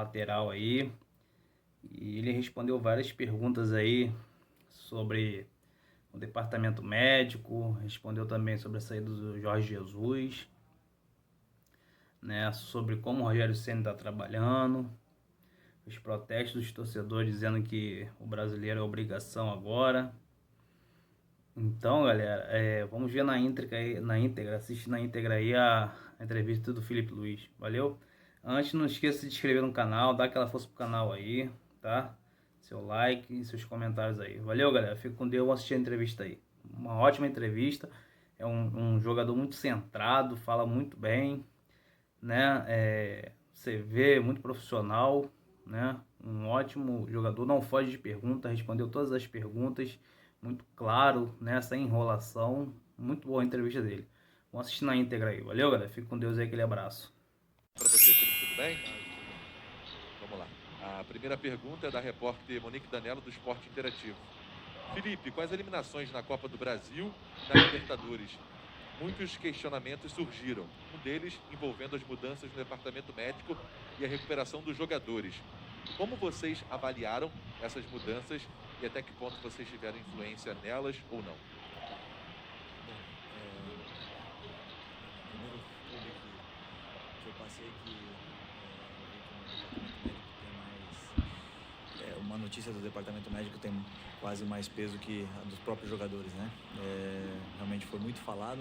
lateral aí, e ele respondeu várias perguntas aí sobre o departamento médico, respondeu também sobre a saída do Jorge Jesus, né, sobre como o Rogério Ceni está trabalhando, os protestos dos torcedores dizendo que o brasileiro é obrigação agora. Então, galera, vamos ver na íntegra, assiste na íntegra aí a entrevista do Felipe Luiz, valeu? Antes, não esqueça de se inscrever no canal, dá aquela força pro canal aí, tá? Seu like e seus comentários aí. Valeu, galera, fico com Deus, vou assistir a entrevista aí. Uma ótima entrevista, é um jogador muito centrado, fala muito bem, né? Você vê, muito profissional, né? Um ótimo jogador, não foge de pergunta, respondeu todas as perguntas, muito claro, né? Sem enrolação, muito boa a entrevista dele. Vamos assistir na íntegra aí, valeu, galera? Fique com Deus aí, aquele abraço. Para você, Felipe, tudo bem? Vamos lá. A primeira pergunta é da repórter Monique Danello, do Esporte Interativo. Felipe, com as eliminações na Copa do Brasil e na Libertadores, muitos questionamentos surgiram. Um deles envolvendo as mudanças no departamento médico e a recuperação dos jogadores. Como vocês avaliaram essas mudanças e até que ponto vocês tiveram influência nelas ou não? Primeiro clube que eu passei que eu vi que no departamento médico tem mais uma notícia do departamento médico tem quase mais peso que a dos próprios jogadores, né? Realmente foi muito falado,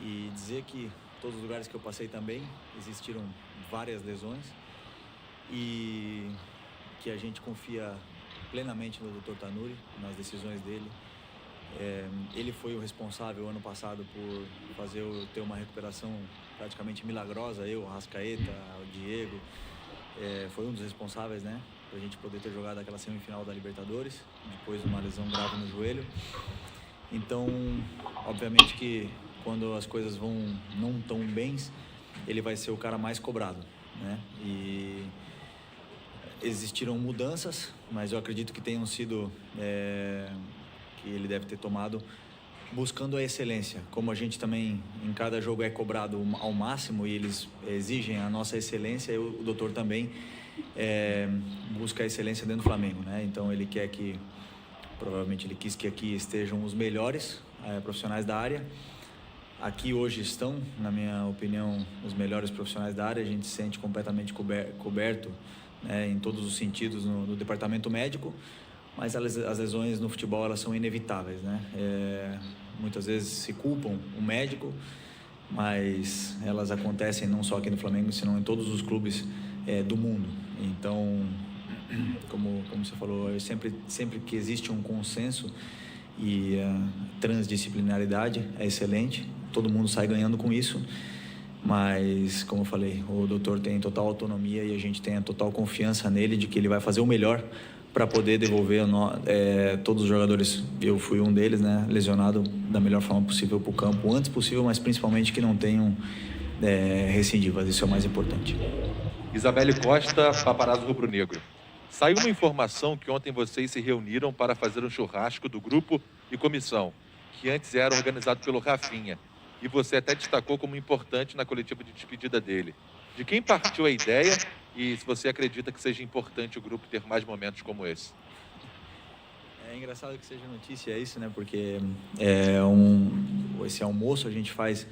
e dizer que todos os lugares que eu passei também existiram várias lesões e que a gente confia plenamente no Dr. Tanuri, nas decisões dele. Ele foi o responsável ano passado por fazer eu ter uma recuperação praticamente milagrosa, eu, o Arrascaeta, o Diego, foi um dos responsáveis, né, pra gente poder ter jogado aquela semifinal da Libertadores, depois de uma lesão grave no joelho. Então, obviamente que quando as coisas vão não tão bens, ele vai ser o cara mais cobrado, né, e existiram mudanças, mas eu acredito que tenham sido... que ele deve ter tomado buscando a excelência. Como a gente também em cada jogo é cobrado ao máximo e eles exigem a nossa excelência, o doutor também busca a excelência dentro do Flamengo, né? Então ele quer que, provavelmente ele quis que aqui estejam os melhores profissionais da área. Aqui hoje estão, na minha opinião, os melhores profissionais da área. A gente se sente completamente coberto, né, em todos os sentidos no departamento médico. Mas as lesões no futebol, elas são inevitáveis, né? Muitas vezes se culpam o médico, mas elas acontecem não só aqui no Flamengo, senão em todos os clubes do mundo. Então, como você falou, sempre que existe um consenso e a transdisciplinaridade é excelente, todo mundo sai ganhando com isso. Mas, como eu falei, o doutor tem total autonomia e a gente tem a total confiança nele de que ele vai fazer o melhor para poder devolver todos os jogadores. Eu fui um deles, né, lesionado da melhor forma possível para o campo, o antes possível, mas principalmente que não tenham recidivas, isso é o mais importante. Isabelle Costa, Paparazzo Rubro-Negro. Saiu uma informação que ontem vocês se reuniram para fazer um churrasco do grupo e comissão, que antes era organizado pelo Rafinha, e você até destacou como importante na coletiva de despedida dele. De quem partiu a ideia e se você acredita que seja importante o grupo ter mais momentos como esse? É engraçado que seja notícia isso, né? Porque esse almoço a gente faz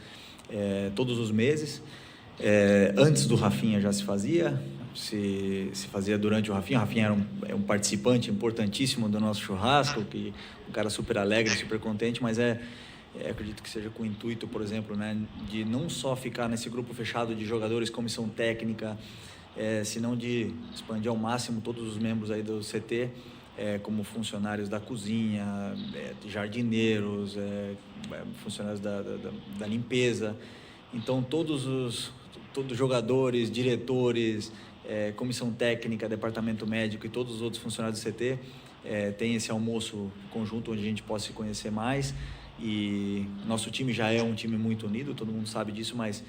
todos os meses. Antes do Rafinha já se fazia, se fazia durante o Rafinha. O Rafinha era um participante importantíssimo do nosso churrasco, um cara super alegre, super contente, mas acredito que seja com o intuito, por exemplo, né, de não só ficar nesse grupo fechado de jogadores, comissão técnica, senão de expandir ao máximo todos os membros aí do CT, como funcionários da cozinha, jardineiros, funcionários da limpeza. Então todos jogadores, diretores, comissão técnica, departamento médico e todos os outros funcionários do CT tem esse almoço conjunto onde a gente possa se conhecer mais. E nosso time já é um time muito unido, todo mundo sabe disso, mas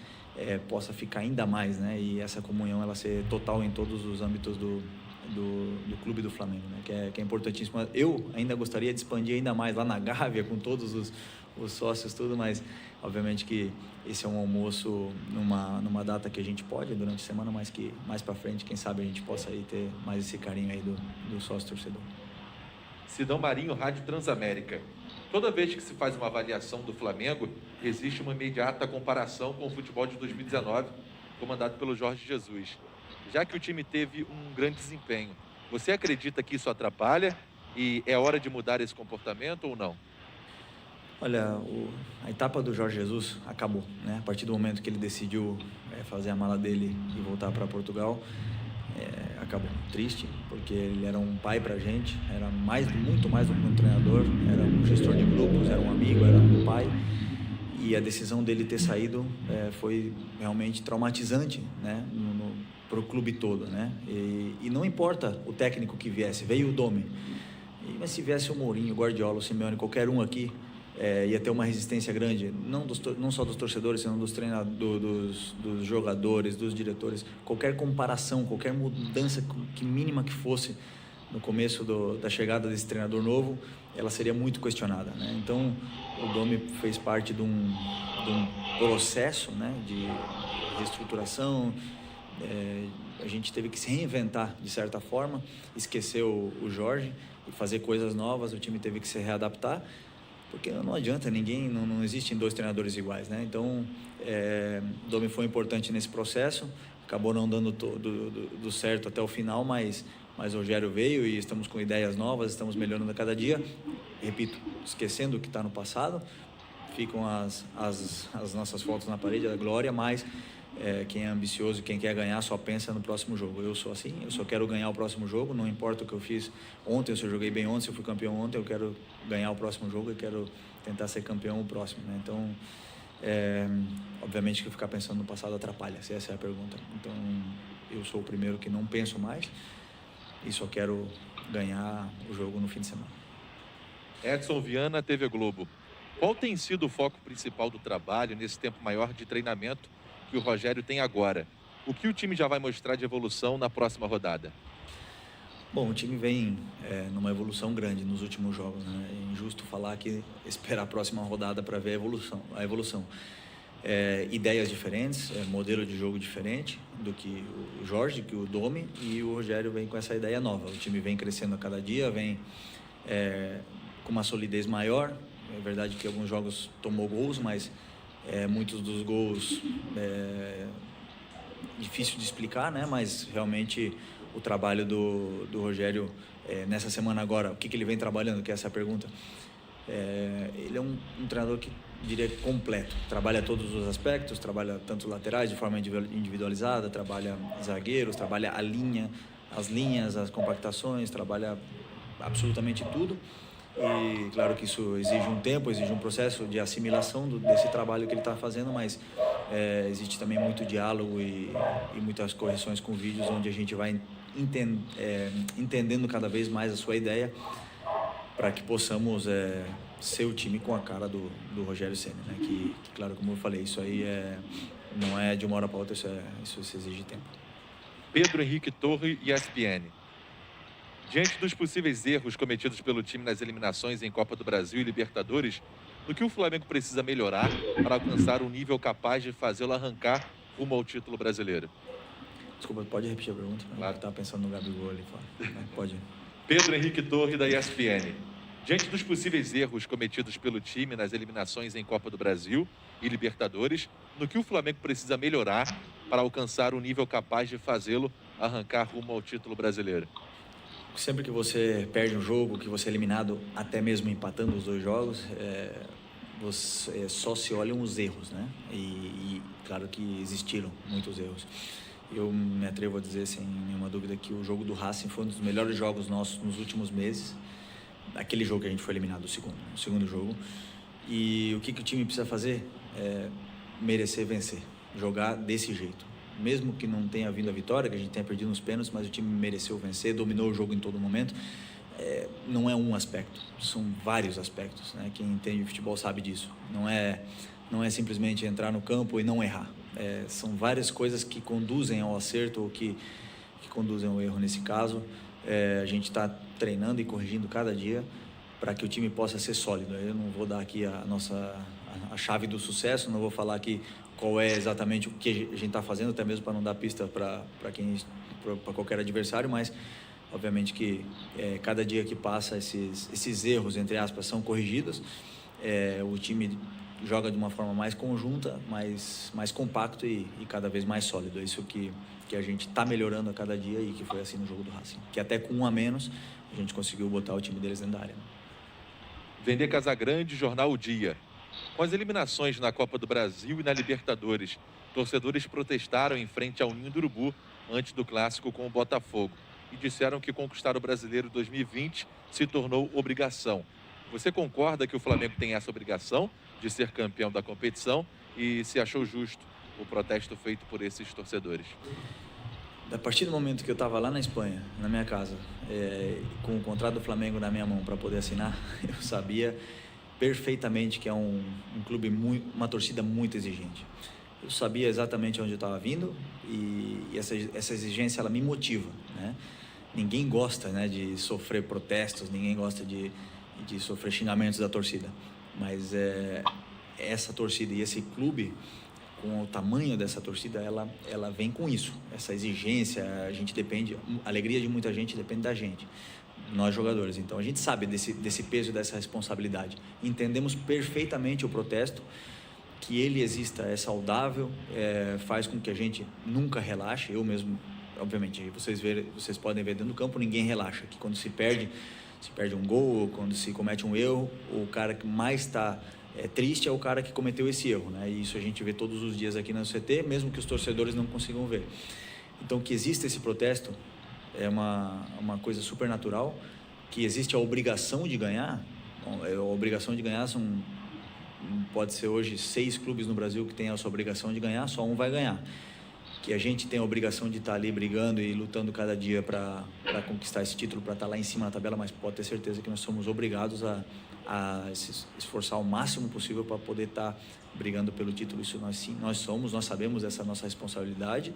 possa ficar ainda mais, né? E essa comunhão ela ser total em todos os âmbitos do clube do Flamengo, né? Que é importantíssimo. Eu ainda gostaria de expandir ainda mais lá na Gávea, com todos os sócios, tudo, mas obviamente que esse é um almoço numa data que a gente pode durante a semana, mas que mais para frente, quem sabe a gente possa aí ter mais esse carinho aí do sócio torcedor. Sidão Marinho, Rádio Transamérica. Toda vez que se faz uma avaliação do Flamengo, existe uma imediata comparação com o futebol de 2019, comandado pelo Jorge Jesus. Já que o time teve um grande desempenho, você acredita que isso atrapalha e é hora de mudar esse comportamento ou não? Olha, a etapa do Jorge Jesus acabou, né? A partir do momento que ele decidiu fazer a mala dele e voltar para Portugal, acabou. Triste, porque ele era um pai pra gente, era muito mais do que um treinador, era um gestor de grupos, era um amigo, era um pai. E a decisão dele ter saído foi realmente traumatizante, né? Para o clube todo, né? E não importa o técnico que viesse, veio o Domi. Mas se viesse o Mourinho, o Guardiola, o Simeone, qualquer um aqui, ia ter uma resistência grande, não só dos torcedores, senão dos treinadores, dos jogadores, dos diretores. Qualquer comparação, qualquer mudança que mínima que fosse no começo da chegada desse treinador novo, ela seria muito questionada, né? Então, o Domi fez parte de um processo, né, de reestruturação. A gente teve que se reinventar de certa forma, esquecer o Jorge e fazer coisas novas. O time teve que se readaptar, porque não adianta, não existem dois treinadores iguais, né? Então, o Domi foi importante nesse processo, acabou não dando do certo até o final, mas o Rogério veio e estamos com ideias novas, estamos melhorando a cada dia. Repito, esquecendo o que está no passado, ficam as nossas fotos na parede da glória, mas quem é ambicioso, quem quer ganhar, só pensa no próximo jogo. Eu sou assim, eu só quero ganhar o próximo jogo, não importa o que eu fiz ontem, se eu joguei bem ontem, se eu fui campeão ontem, eu quero ganhar o próximo jogo e quero tentar ser campeão o próximo, né? Então, obviamente que ficar pensando no passado atrapalha, se essa é a pergunta. Então, eu sou o primeiro que não penso mais e só quero ganhar o jogo no fim de semana. Edson Viana, TV Globo. Qual tem sido o foco principal do trabalho nesse tempo maior de treinamento que o Rogério tem agora? O que o time já vai mostrar de evolução na próxima rodada? Bom, o time vem numa evolução grande nos últimos jogos, né? É injusto falar que esperar a próxima rodada para ver a evolução. Ideias diferentes, modelo de jogo diferente do que o Jorge, que o Domi, e o Rogério vem com essa ideia nova. O time vem crescendo a cada dia, vem com uma solidez maior. É verdade que alguns jogos tomou gols, mas muitos dos gols difícil de explicar, né? Mas realmente o trabalho do Rogério nessa semana agora, o que ele vem trabalhando, que é essa pergunta. Ele é um treinador que diria completo, trabalha todos os aspectos, trabalha tanto laterais de forma individualizada, trabalha zagueiros, trabalha as linhas, as compactações, trabalha absolutamente tudo. E claro que isso exige um tempo, exige um processo de assimilação desse trabalho que ele está fazendo, mas existe também muito diálogo e muitas correções com vídeos onde a gente vai entendendo cada vez mais a sua ideia para que possamos ser o time com a cara do Rogério Ceni, né? Que, claro, como eu falei, isso aí não é de uma hora para outra, isso exige tempo. Pedro Henrique Torre, ESPN. Diante dos possíveis erros cometidos pelo time nas eliminações em Copa do Brasil e Libertadores, o que o Flamengo precisa melhorar para alcançar um nível capaz de fazê-lo arrancar rumo ao título brasileiro? Desculpa, pode repetir a pergunta? Claro. Eu estava pensando no Gabigol ali. Pode. Pedro Henrique Torre, da ESPN. Diante dos possíveis erros cometidos pelo time nas eliminações em Copa do Brasil e Libertadores, no que o Flamengo precisa melhorar para alcançar um nível capaz de fazê-lo arrancar rumo ao título brasileiro? Sempre que você perde um jogo, que você é eliminado, até mesmo empatando os dois jogos, só se olham os erros, né? E claro que existiram muitos erros. Eu me atrevo a dizer sem nenhuma dúvida que o jogo do Racing foi um dos melhores jogos nossos nos últimos meses. Aquele jogo que a gente foi eliminado, o segundo jogo. E o que o time precisa fazer? Merecer vencer, jogar desse jeito. Mesmo que não tenha vindo a vitória, que a gente tenha perdido nos pênaltis, mas o time mereceu vencer, dominou o jogo em todo momento. Não é um aspecto, são vários aspectos, né? Quem entende futebol sabe disso. Não é simplesmente entrar no campo e não errar. São várias coisas que conduzem ao acerto ou que conduzem ao erro. Nesse caso, a gente está treinando e corrigindo cada dia para que o time possa ser sólido. Eu não vou dar aqui a chave do sucesso, não vou falar aqui qual é exatamente o que a gente está fazendo, até mesmo para não dar pista para qualquer adversário, mas obviamente que cada dia que passa esses erros, entre aspas, são corrigidos. O time joga de uma forma mais conjunta, mais compacto e cada vez mais sólido. É isso que a gente está melhorando a cada dia e que foi assim no jogo do Racing. Que até com um a menos a gente conseguiu botar o time deles dentro da área. Vender Casagrande, Jornal O Dia. Com as eliminações na Copa do Brasil e na Libertadores, torcedores protestaram em frente ao Ninho do Urubu antes do clássico com o Botafogo e disseram que conquistar o Brasileiro 2020 se tornou obrigação. Você concorda que o Flamengo tem essa obrigação de ser campeão da competição e se achou justo o protesto feito por esses torcedores? A partir do momento que eu estava lá na Espanha, na minha casa, com o contrato do Flamengo na minha mão para poder assinar, eu sabia perfeitamente que é um clube, uma torcida muito exigente. Eu sabia exatamente onde eu estava vindo e essa exigência ela me motiva, né? Ninguém gosta, né, de sofrer protestos, ninguém gosta de sofrer xingamentos da torcida, mas essa torcida e esse clube, com o tamanho dessa torcida, ela vem com isso, essa exigência. A gente depende, a alegria de muita gente depende da gente, nós jogadores. Então a gente sabe desse peso, dessa responsabilidade. Entendemos perfeitamente o protesto, que ele exista, é saudável, faz com que a gente nunca relaxe. Eu mesmo, obviamente, vocês podem ver dentro do campo, ninguém relaxa, que quando se perde um gol, ou quando se comete um erro, o cara que mais está triste é o cara que cometeu esse erro, né? E isso a gente vê todos os dias aqui na CT, mesmo que os torcedores não consigam ver. Então, que exista esse protesto é uma coisa super natural. Que existe a obrigação de ganhar. Bom, a obrigação de ganhar pode ser hoje 6 clubes no Brasil que têm essa obrigação de ganhar, só um vai ganhar. Que a gente tem a obrigação de estar ali brigando e lutando cada dia para conquistar esse título, para estar lá em cima na tabela, mas pode ter certeza que nós somos obrigados a se esforçar o máximo possível para poder estar brigando pelo título. Isso nós sabemos essa nossa responsabilidade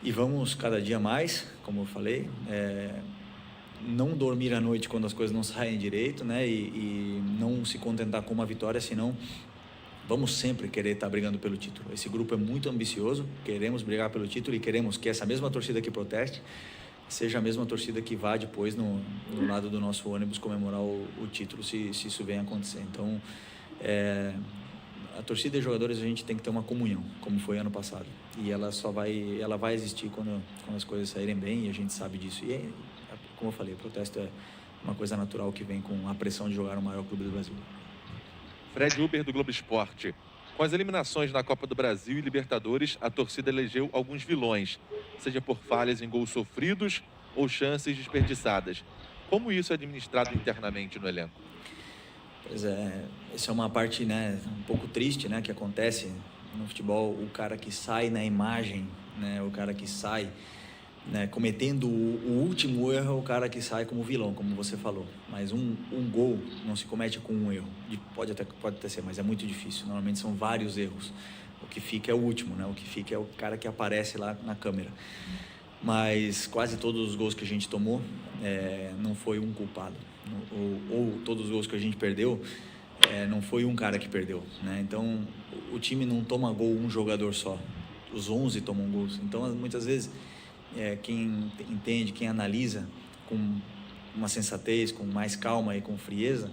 e vamos cada dia mais, como eu falei, não dormir à noite quando as coisas não saem direito, né? E não se contentar com uma vitória, senão vamos sempre querer estar brigando pelo título. Esse grupo é muito ambicioso, queremos brigar pelo título e queremos que essa mesma torcida que proteste seja a mesma torcida que vá depois no lado do nosso ônibus comemorar o título, se isso vem a acontecer. Então, a torcida e os jogadores, a gente tem que ter uma comunhão, como foi ano passado. E ela vai existir quando as coisas saírem bem, e a gente sabe disso. E, como eu falei, o protesto é uma coisa natural que vem com a pressão de jogar no maior clube do Brasil. Fred Uber, do Globo Esporte. Com as eliminações na Copa do Brasil e Libertadores, a torcida elegeu alguns vilões, seja por falhas em gols sofridos ou chances desperdiçadas. Como isso é administrado internamente no elenco? Pois é, essa é uma parte, né, um pouco triste, né, que acontece no futebol. O cara que sai na imagem, né, o cara que sai, né, cometendo o último erro, é o cara que sai como vilão, como você falou. Mas um gol não se comete com um erro. Pode até ser, mas é muito difícil. Normalmente são vários erros. O que fica é o último, né? O que fica é o cara que aparece lá na câmera. Mas quase todos os gols que a gente tomou, não foi um culpado. Ou todos os gols que a gente perdeu, não foi um cara que perdeu, né? Então, o time não toma gol um jogador só. Os 11 tomam gols. Então, muitas vezes, quem entende, quem analisa com uma sensatez, com mais calma e com frieza,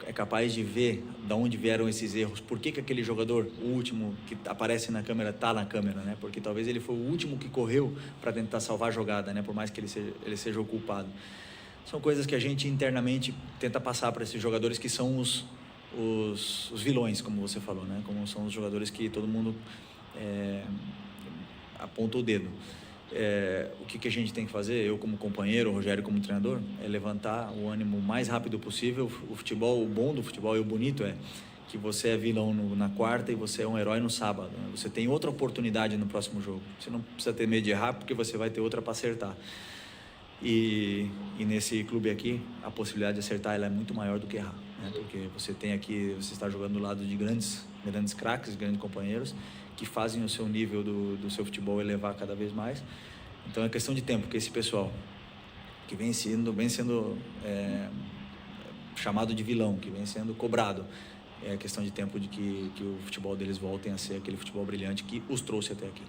é capaz de ver de onde vieram esses erros. Por que aquele jogador, o último que aparece na câmera, está na câmera, né? Porque talvez ele foi o último que correu para tentar salvar a jogada, né? Por mais que ele seja o culpado. São coisas que a gente internamente tenta passar para esses jogadores que são os vilões, como você falou, né? Como são os jogadores que todo mundo aponta o dedo. O que a gente tem que fazer, eu como companheiro, o Rogério como treinador, é levantar o ânimo o mais rápido possível. O futebol, o bom do futebol e o bonito é que você é vilão na quarta e você é um herói no sábado, né? Você tem outra oportunidade no próximo jogo. Você não precisa ter medo de errar, porque você vai ter outra para acertar. E nesse clube aqui, a possibilidade de acertar ela é muito maior do que errar, né? Porque você está jogando do lado de grandes craques, grandes companheiros, que fazem o seu nível do seu futebol elevar cada vez mais. Então é questão de tempo que esse pessoal que vem sendo chamado de vilão, que vem sendo cobrado. É questão de tempo de que o futebol deles voltem a ser aquele futebol brilhante que os trouxe até aqui.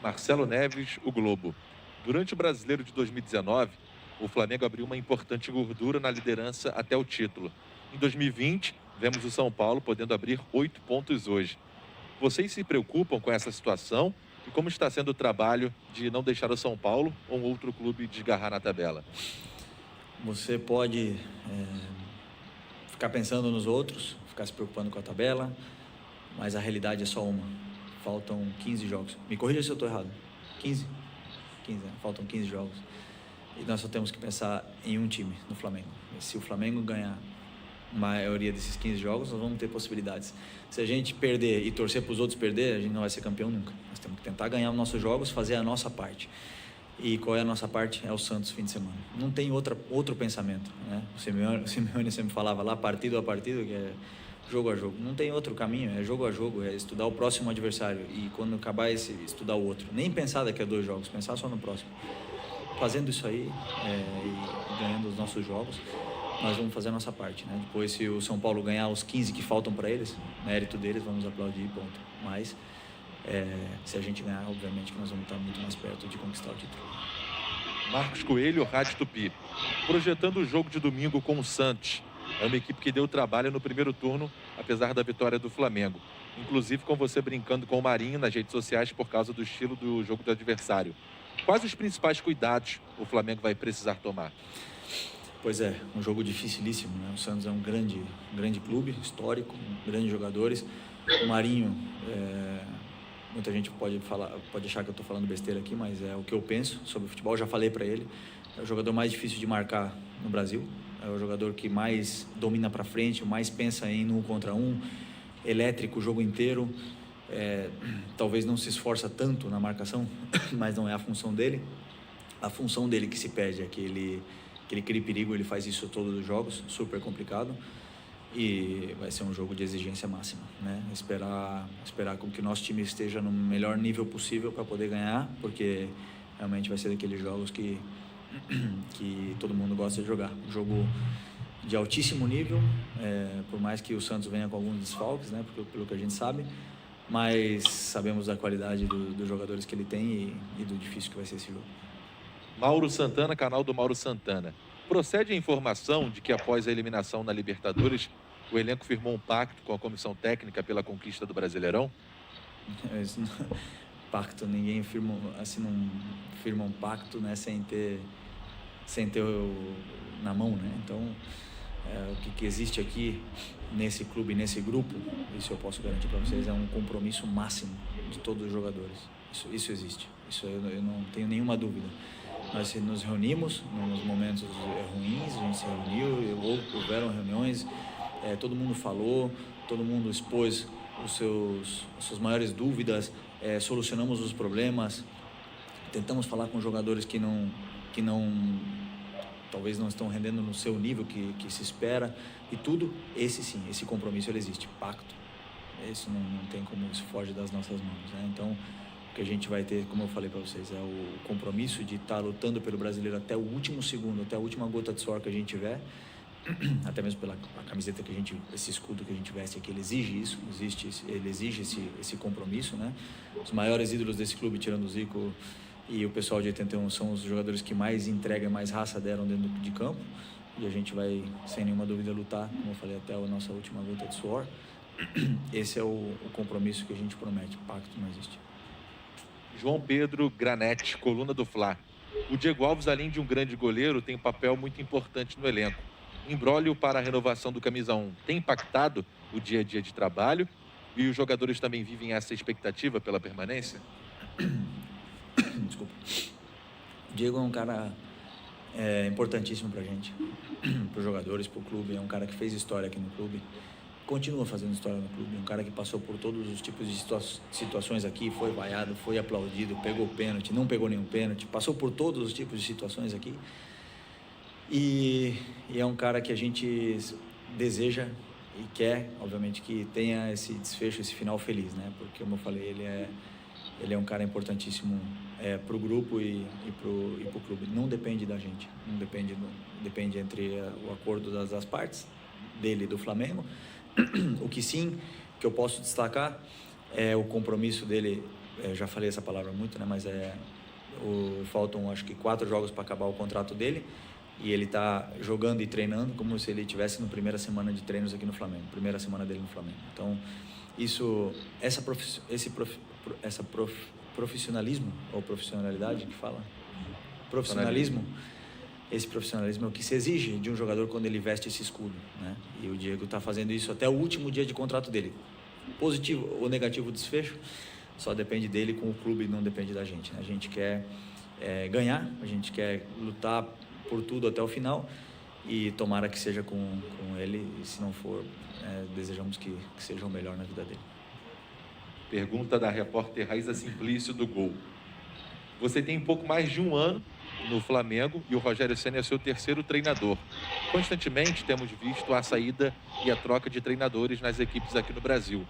Marcelo Neves, o Globo. Durante o Brasileiro de 2019, o Flamengo abriu uma importante gordura na liderança até o título. Em 2020, vemos o São Paulo podendo abrir 8 pontos hoje. Vocês se preocupam com essa situação? E como está sendo o trabalho de não deixar o São Paulo ou outro clube desgarrar na tabela? Você pode ficar pensando nos outros, ficar se preocupando com a tabela, mas a realidade é só uma. Faltam 15 jogos. Me corrija se eu estou errado. 15? 15, né? Faltam 15 jogos. E nós só temos que pensar em um time, no Flamengo. E se o Flamengo ganhar a maioria desses 15 jogos, nós vamos ter possibilidades. Se a gente perder e torcer para os outros perder, a gente não vai ser campeão nunca. Nós temos que tentar ganhar os nossos jogos, fazer a nossa parte. E qual é a nossa parte? É o Santos fim de semana. Não tem outro pensamento, né? O Simeone sempre falava lá, partido a partido, que é jogo a jogo. Não tem outro caminho, é jogo a jogo, é estudar o próximo adversário e quando acabar esse, estudar o outro. Nem pensar daqui a 2 jogos, pensar só no próximo. Fazendo isso aí e ganhando os nossos jogos, nós vamos fazer a nossa parte, né? Depois, se o São Paulo ganhar os 15 que faltam para eles, mérito deles, vamos aplaudir e ponto. Mas se a gente ganhar, obviamente que nós vamos estar muito mais perto de conquistar o título. Marcos Coelho, Rádio Tupi. Projetando o jogo de domingo com o Santos. É uma equipe que deu trabalho no primeiro turno, apesar da vitória do Flamengo. Inclusive com você brincando com o Marinho nas redes sociais por causa do estilo do jogo do adversário. Quais os principais cuidados o Flamengo vai precisar tomar? Pois é, um jogo dificilíssimo, né? O Santos é um grande clube, histórico, grandes jogadores. O Marinho, muita gente pode achar que eu estou falando besteira aqui, mas é o que eu penso sobre o futebol. Eu já falei para ele, é o jogador mais difícil de marcar no Brasil. É o jogador que mais domina para frente, mais pensa em 1 contra 1, elétrico o jogo inteiro. Talvez não se esforça tanto na marcação, mas não é a função dele. A função dele que se pede é que ele crie perigo, ele faz isso todos os jogos, super complicado. E vai ser um jogo de exigência máxima, né? Esperar com que o nosso time esteja no melhor nível possível para poder ganhar, porque realmente vai ser daqueles jogos que todo mundo gosta de jogar. Um jogo de altíssimo nível, por mais que o Santos venha com alguns desfalques, né? Pelo que a gente sabe, mas sabemos da qualidade dos jogadores que ele tem e do difícil que vai ser esse jogo. Mauro Santana, canal do Mauro Santana. Procede a informação de que após a eliminação na Libertadores, o elenco firmou um pacto com a comissão técnica pela conquista do Brasileirão? Pacto, ninguém firma um pacto, né, sem ter na mão, né? Então, o que existe aqui nesse clube, nesse grupo, isso eu posso garantir para vocês, é um compromisso máximo de todos os jogadores. Isso existe, isso eu não tenho nenhuma dúvida. Nós nos reunimos nos momentos ruins, a gente se reuniu, houveram reuniões, todo mundo falou, todo mundo expôs as suas maiores dúvidas, solucionamos os problemas, tentamos falar com jogadores que talvez não estão rendendo no seu nível que se espera, e tudo, esse compromisso ele existe, pacto, isso não tem como, isso foge das nossas mãos, né? Então, o que a gente vai ter, como eu falei para vocês, é o compromisso de estar lutando pelo brasileiro até o último segundo, até a última gota de suor que a gente tiver, até mesmo pela camiseta que esse escudo que a gente veste aqui, ele exige isso, ele exige esse compromisso, né? Os maiores ídolos desse clube, tirando o Zico e o pessoal de 81, são os jogadores que mais entrega e mais raça deram dentro de campo, e a gente vai, sem nenhuma dúvida, lutar, como eu falei, até a nossa última gota de suor. Esse é o compromisso que a gente promete, pacto não existe. João Pedro Granete, coluna do Fla. O Diego Alves, além de um grande goleiro, tem um papel muito importante no elenco. Imbróglio para a renovação do camisa 1 tem impactado o dia a dia de trabalho e os jogadores também vivem essa expectativa pela permanência? Desculpa. O Diego é um cara importantíssimo pra gente, pros jogadores, pro clube. É um cara que fez história aqui no clube, continua fazendo história no clube. Um cara que passou por todos os tipos de situações aqui, foi vaiado, foi aplaudido, pegou pênalti, não pegou nenhum pênalti, passou por todos os tipos de situações aqui. E é um cara que a gente deseja e quer, obviamente, que tenha esse desfecho, esse final feliz, né? Porque, como eu falei, ele ele é um cara importantíssimo para o grupo e para o clube. Não depende da gente, não depende, depende entre o acordo das partes, dele e do Flamengo. O que sim, que eu posso destacar é o compromisso dele, já falei essa palavra muito, né, mas faltam acho que 4 jogos para acabar o contrato dele, e ele está jogando e treinando como se ele estivesse na primeira semana de treinos aqui no Flamengo, primeira semana dele no Flamengo. Então, profissionalismo, ou profissionalidade que fala? Profissionalismo. Esse profissionalismo é o que se exige de um jogador quando ele veste esse escudo, né? E o Diego está fazendo isso até o último dia de contrato dele. Positivo ou negativo desfecho, só depende dele com o clube, não depende da gente, né? A gente quer ganhar, a gente quer lutar por tudo até o final, e tomara que seja com ele, e se não for, desejamos que seja o melhor na vida dele. Pergunta da repórter Raíza Simplício do Gol. Você tem pouco mais de um ano no Flamengo e o Rogério Ceni é seu terceiro treinador. Constantemente temos visto a saída e a troca de treinadores nas equipes aqui no Brasil.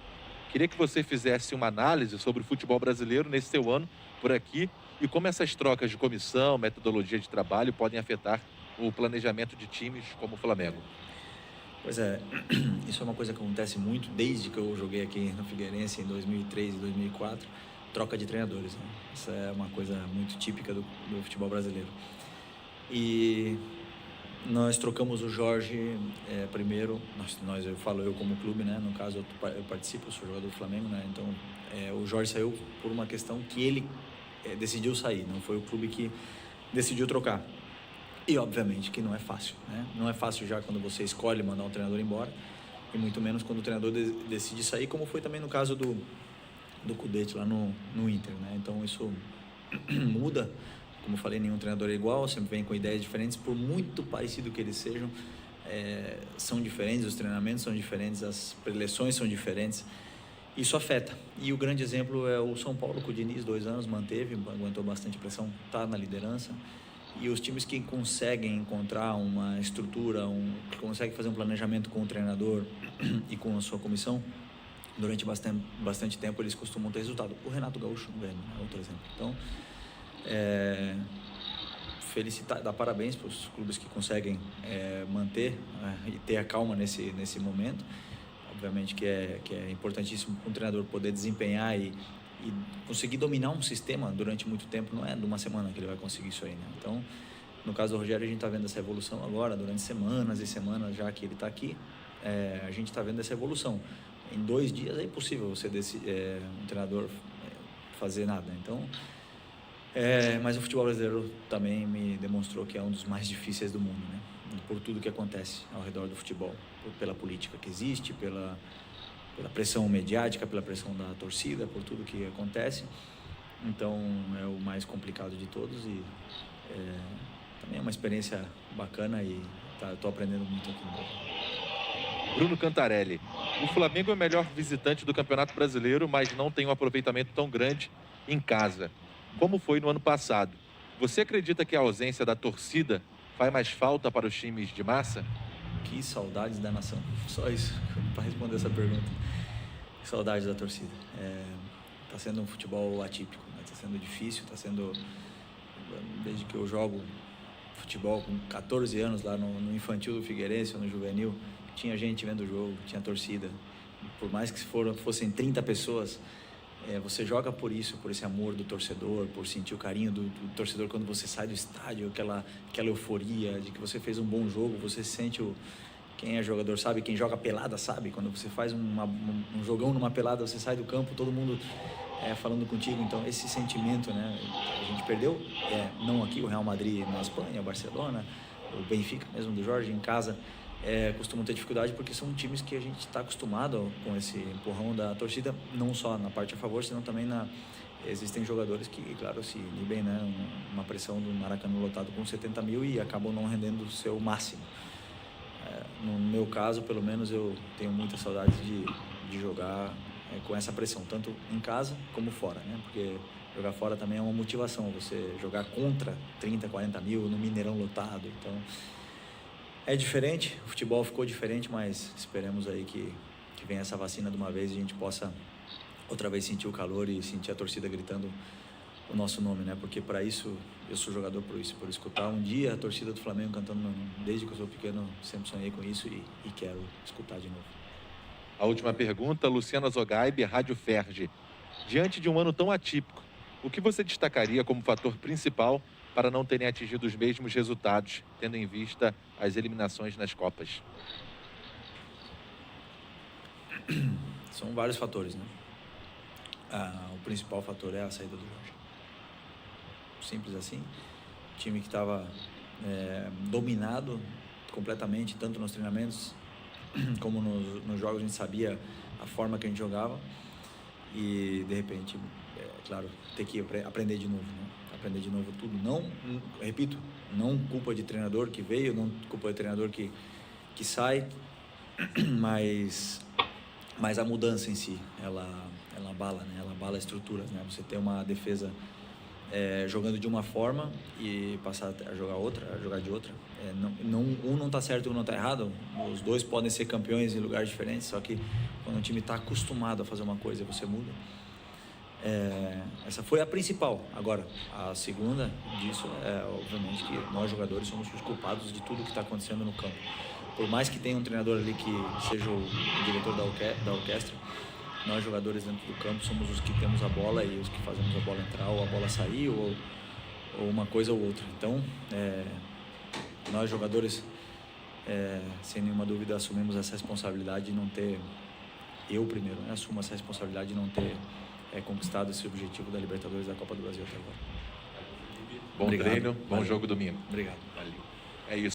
Queria que você fizesse uma análise sobre o futebol brasileiro nesse seu ano por aqui e como essas trocas de comissão, metodologia de trabalho podem afetar o planejamento de times como o Flamengo. Pois é, isso é uma coisa que acontece muito desde que eu joguei aqui no Figueirense em 2003 e 2004, troca de treinadores, né? Isso é uma coisa muito típica do futebol brasileiro. E nós trocamos o Jorge primeiro, eu falo eu como clube, né? No caso eu participo, eu sou jogador do Flamengo, né? Então o Jorge saiu por uma questão que ele decidiu sair, não foi o clube que decidiu trocar. E obviamente que não é fácil, né? Não é fácil já quando você escolhe mandar um treinador embora, e muito menos quando o treinador decide sair, como foi também no caso do Cudete lá no Inter, né? Então isso muda, como eu falei, nenhum treinador é igual, sempre vem com ideias diferentes, por muito parecido que eles sejam, são diferentes, os treinamentos são diferentes, as preleções são diferentes, isso afeta. E o grande exemplo é o São Paulo, com o Diniz, 2 anos, manteve, aguentou bastante pressão, está na liderança. E os times que conseguem encontrar uma estrutura, que conseguem fazer um planejamento com o treinador e com a sua comissão, durante bastante tempo eles costumam ter resultado. O Renato Gaúcho é outro exemplo. Então, dar parabéns para os clubes que conseguem manter e ter a calma nesse momento. Obviamente que é importantíssimo para um treinador poder desempenhar e conseguir dominar um sistema durante muito tempo. Não é de uma semana que ele vai conseguir isso aí, né? Então, no caso do Rogério, a gente está vendo essa evolução agora, durante semanas e semanas já que ele está aqui, a gente está vendo essa evolução. Em 2 dias é impossível você um treinador fazer nada. Então, mas o futebol brasileiro também me demonstrou que é um dos mais difíceis do mundo, né? Por tudo que acontece ao redor do futebol, pela política que existe, pela pressão mediática, pela pressão da torcida, por tudo que acontece. Então é o mais complicado de todos e também é uma experiência bacana e estou aprendendo muito aqui no Brasil. Bruno Cantarelli. O Flamengo é o melhor visitante do Campeonato Brasileiro, mas não tem um aproveitamento tão grande em casa, como foi no ano passado. Você acredita que a ausência da torcida faz mais falta para os times de massa? Que saudades da nação. Só isso para responder essa pergunta. Que saudades da torcida. Tá sendo um futebol atípico, né? Tá sendo difícil, tá sendo... Desde que eu jogo futebol com 14 anos lá no infantil do Figueirense ou no juvenil, tinha gente vendo o jogo, tinha torcida. Por mais que fossem 30 pessoas, você joga por isso, por esse amor do torcedor, por sentir o carinho do torcedor quando você sai do estádio, aquela euforia de que você fez um bom jogo, você sente quem é jogador sabe, quem joga pelada sabe, quando você faz um jogão numa pelada, você sai do campo, todo mundo falando contigo. Então esse sentimento, né, a gente perdeu, não aqui, o Real Madrid na Espanha, o Barcelona, o Benfica mesmo do Jorge em casa, costumam ter dificuldade porque são times que a gente está acostumado com esse empurrão da torcida, não só na parte a favor, senão também existem jogadores que, claro, se inibem, né, uma pressão do Maracanã lotado com 70 mil e acabam não rendendo o seu máximo. No meu caso, pelo menos, eu tenho muita saudade de jogar com essa pressão, tanto em casa como fora, né? Porque jogar fora também é uma motivação, você jogar contra 30, 40 mil no Mineirão lotado. Então, é diferente, o futebol ficou diferente, mas esperemos aí que venha essa vacina de uma vez e a gente possa outra vez sentir o calor e sentir a torcida gritando o nosso nome, né? Porque para isso eu sou jogador, por escutar um dia a torcida do Flamengo cantando meu nome. Desde que eu sou pequeno sempre sonhei com isso e quero escutar de novo. A última pergunta, Luciano Azogaib, Rádio Ferge. Diante de um ano tão atípico, o que você destacaria como fator principal para não terem atingido os mesmos resultados, tendo em vista as eliminações nas Copas? São vários fatores, né? O principal fator é a saída do Jorge. Simples assim. Time que estava dominado completamente, tanto nos treinamentos como nos jogos. A gente sabia a forma que a gente jogava e de repente, claro, ter que aprender de novo, né? Aprender de novo tudo. Não, repito, não culpa de treinador que veio, não culpa de treinador que sai, mas a mudança em si, ela abala, né? Ela abala estruturas, né? Você ter uma defesa jogando de uma forma e passar a jogar de outra. Um não está certo e um não está errado. Os dois podem ser campeões em lugares diferentes, só que quando o time está acostumado a fazer uma coisa e você muda. Essa foi a principal. Agora, a segunda disso é, obviamente, que nós jogadores somos os culpados de tudo que está acontecendo no campo. Por mais que tenha um treinador ali que seja o diretor da orquestra, nós jogadores dentro do campo somos os que temos a bola e os que fazemos a bola entrar ou a bola sair ou uma coisa ou outra. Então, nós jogadores, sem nenhuma dúvida, assumimos essa responsabilidade de não ter, eu primeiro, né, assumo essa responsabilidade de não ter conquistado esse objetivo da Libertadores da Copa do Brasil até agora. Bom treino, bom jogo domingo. Obrigado. Valeu. É isso.